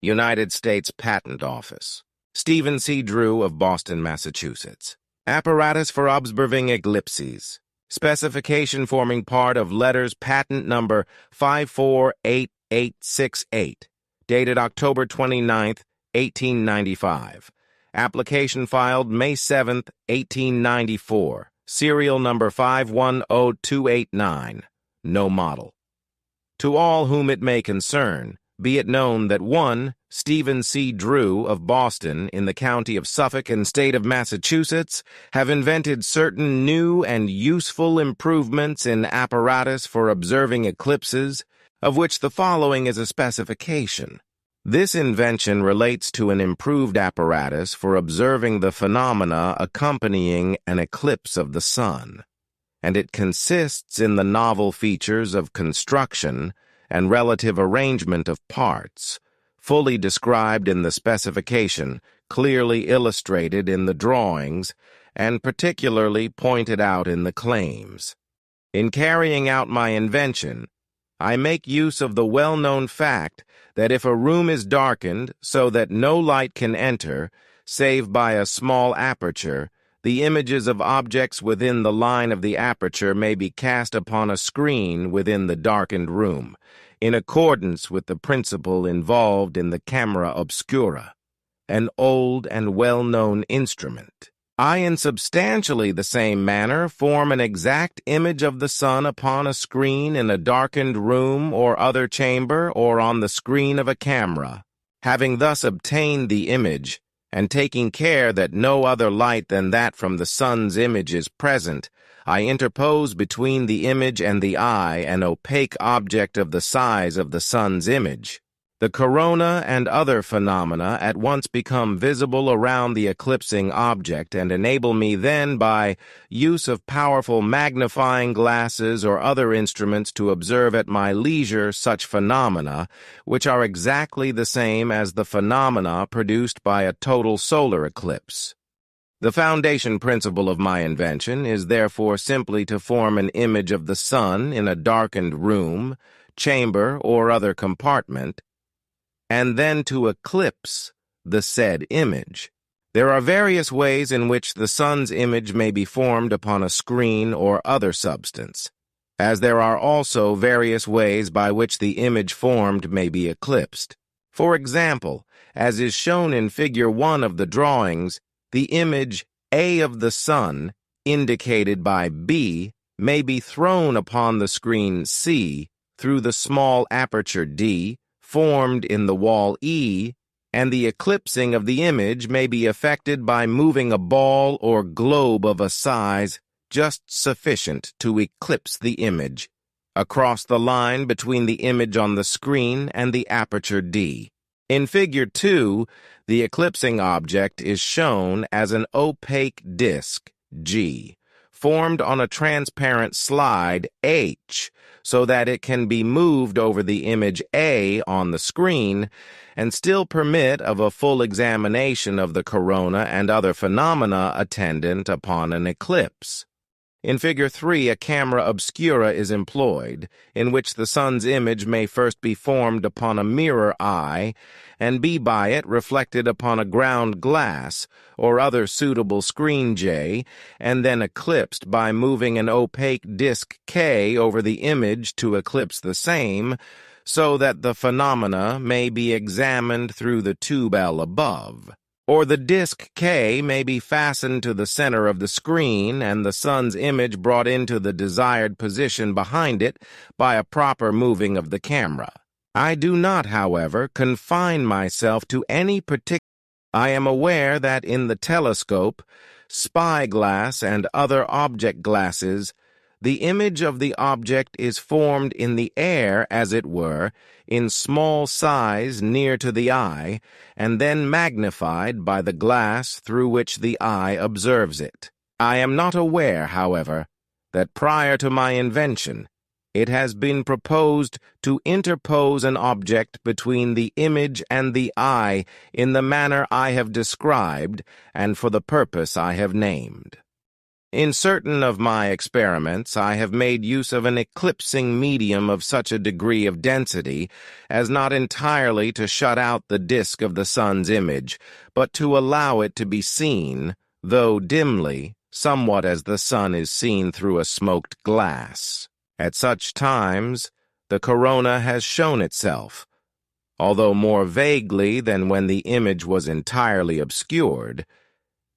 United States Patent Office. Stephen C. Drew of Boston, Massachusetts. Apparatus for observing eclipses. Specification forming part of letters patent number 5488868, dated October 29, 1895. Application filed May 7, 1894. Serial number 510289. No model. To all whom it may concern, be it known that 1. Stephen C. Drew of Boston in the county of Suffolk and state of Massachusetts have invented certain new and useful improvements in apparatus for observing eclipses, of which the following is a specification. This invention relates to an improved apparatus for observing the phenomena accompanying an eclipse of the sun, and it consists in the novel features of construction and relative arrangement of parts, fully described in the specification, clearly illustrated in the drawings, and particularly pointed out in the claims. In carrying out my invention, I make use of the well-known fact that if a room is darkened so that no light can enter, save by a small aperture, the images of objects within the line of the aperture may be cast upon a screen within the darkened room, in accordance with the principle involved in the camera obscura, an old and well-known instrument. I, in substantially the same manner, form an exact image of the sun upon a screen in a darkened room or other chamber or on the screen of a camera. Having thus obtained the image, and taking care that no other light than that from the sun's image is present, I interpose between the image and the eye an opaque object of the size of the sun's image. The corona and other phenomena at once become visible around the eclipsing object and enable me then, by use of powerful magnifying glasses or other instruments, to observe at my leisure such phenomena, which are exactly the same as the phenomena produced by a total solar eclipse. The foundation principle of my invention is therefore simply to form an image of the sun in a darkened room, chamber, or other compartment, and then to eclipse the said image. There are various ways in which the sun's image may be formed upon a screen or other substance, as there are also various ways by which the image formed may be eclipsed. For example, as is shown in Figure 1 of the drawings, the image A of the sun, indicated by B, may be thrown upon the screen C through the small aperture D, formed in the wall E, and the eclipsing of the image may be effected by moving a ball or globe of a size just sufficient to eclipse the image across the line between the image on the screen and the aperture D. In Figure 2, the eclipsing object is shown as an opaque disk, G, formed on a transparent slide, H, so that it can be moved over the image A on the screen and still permit of a full examination of the corona and other phenomena attendant upon an eclipse. In Figure 3, a camera obscura is employed, in which the sun's image may first be formed upon a mirror eye, and be by it reflected upon a ground glass or other suitable screen J, and then eclipsed by moving an opaque disk K over the image to eclipse the same, so that the phenomena may be examined through the tube L above. Or the disk K may be fastened to the center of the screen and the sun's image brought into the desired position behind it by a proper moving of the camera. I do not, however, confine myself to any particular. I am aware that in the telescope, spyglass, and other object glasses, the image of the object is formed in the air, as it were, in small size near to the eye, and then magnified by the glass through which the eye observes it. I am not aware, however, that prior to my invention, it has been proposed to interpose an object between the image and the eye in the manner I have described and for the purpose I have named. In certain of my experiments, I have made use of an eclipsing medium of such a degree of density as not entirely to shut out the disk of the sun's image, but to allow it to be seen, though dimly, somewhat as the sun is seen through a smoked glass. At such times, the corona has shown itself, although more vaguely than when the image was entirely obscured,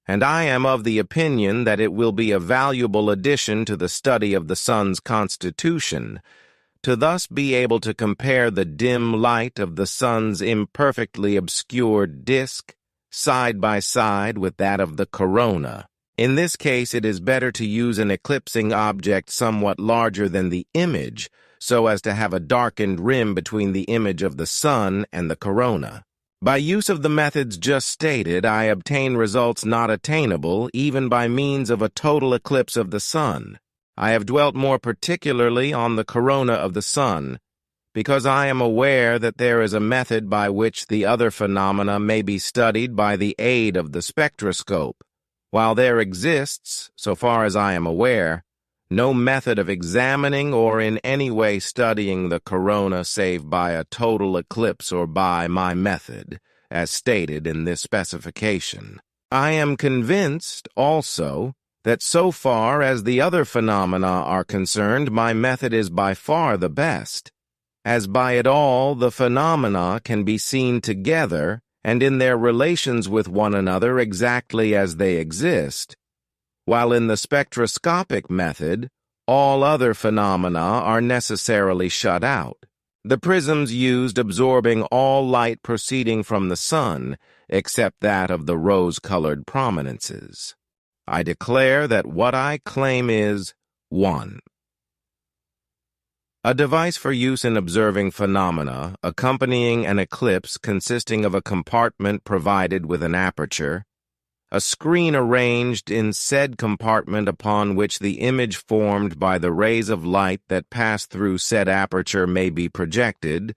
and I am of the opinion that it will be a valuable addition to the study of the sun's constitution, to thus be able to compare the dim light of the sun's imperfectly obscured disk side by side with that of the corona. In this case, it is better to use an eclipsing object somewhat larger than the image, so as to have a darkened rim between the image of the sun and the corona. By use of the methods just stated, I obtain results not attainable even by means of a total eclipse of the sun. I have dwelt more particularly on the corona of the sun, because I am aware that there is a method by which the other phenomena may be studied by the aid of the spectroscope, while there exists, so far as I am aware, no method of examining or in any way studying the corona save by a total eclipse or by my method, as stated in this specification. I am convinced, also, that so far as the other phenomena are concerned, my method is by far the best, as by it all the phenomena can be seen together and in their relations with one another exactly as they exist, while in the spectroscopic method, all other phenomena are necessarily shut out, the prisms used absorbing all light proceeding from the sun, except that of the rose-colored prominences. I declare that what I claim is 1. A device for use in observing phenomena accompanying an eclipse consisting of a compartment provided with an aperture, a screen arranged in said compartment upon which the image formed by the rays of light that pass through said aperture may be projected,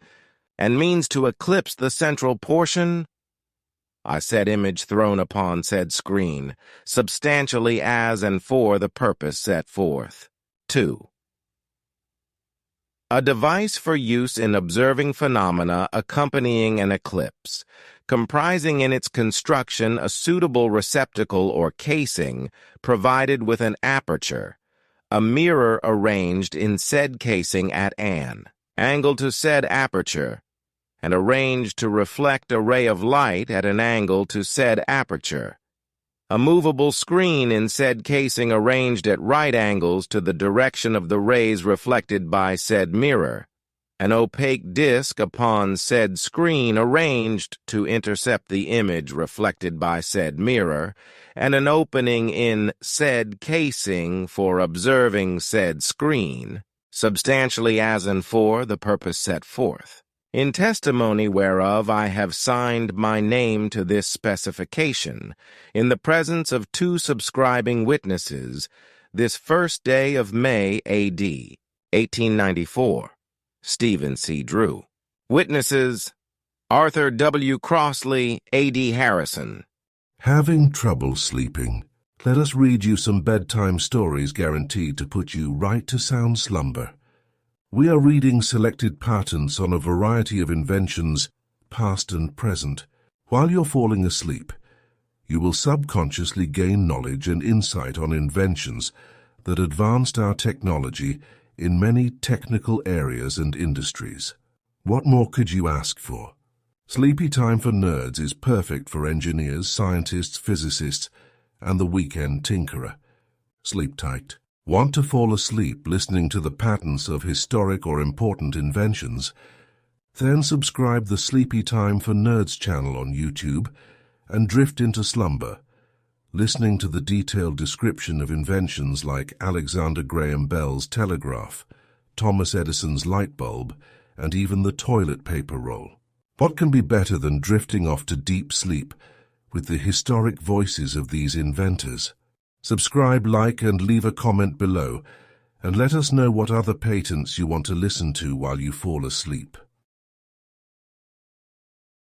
and means to eclipse the central portion, I said image thrown upon said screen, substantially as and for the purpose set forth. 2. A device for use in observing phenomena accompanying an eclipse, comprising in its construction a suitable receptacle or casing provided with an aperture, a mirror arranged in said casing at an angle to said aperture, and arranged to reflect a ray of light at an angle to said aperture, a movable screen in said casing arranged at right angles to the direction of the rays reflected by said mirror, an opaque disc upon said screen arranged to intercept the image reflected by said mirror, and an opening in said casing for observing said screen, substantially as and for the purpose set forth. In testimony whereof I have signed my name to this specification, in the presence of 2 subscribing witnesses, this 1st day of May, A.D. 1894. Stephen C. Drew. Witnesses: Arthur W. Crossley, A.D. Harrison. Having trouble sleeping? Let us read you some bedtime stories guaranteed to put you right to sound slumber. We are reading selected patents on a variety of inventions, past and present. While you're falling asleep, you will subconsciously gain knowledge and insight on inventions that advanced our technology in many technical areas and industries. What more could you ask for? Sleepy Time for Nerds is perfect for engineers, scientists, physicists, and the weekend tinkerer. Sleep tight. Want to fall asleep listening to the patents of historic or important inventions? Then subscribe the Sleepy Time for Nerds channel on YouTube and drift into slumber, listening to the detailed description of inventions like Alexander Graham Bell's telegraph, Thomas Edison's light bulb, and even the toilet paper roll. What can be better than drifting off to deep sleep with the historic voices of these inventors? Subscribe, like, and leave a comment below, and let us know what other patents you want to listen to while you fall asleep.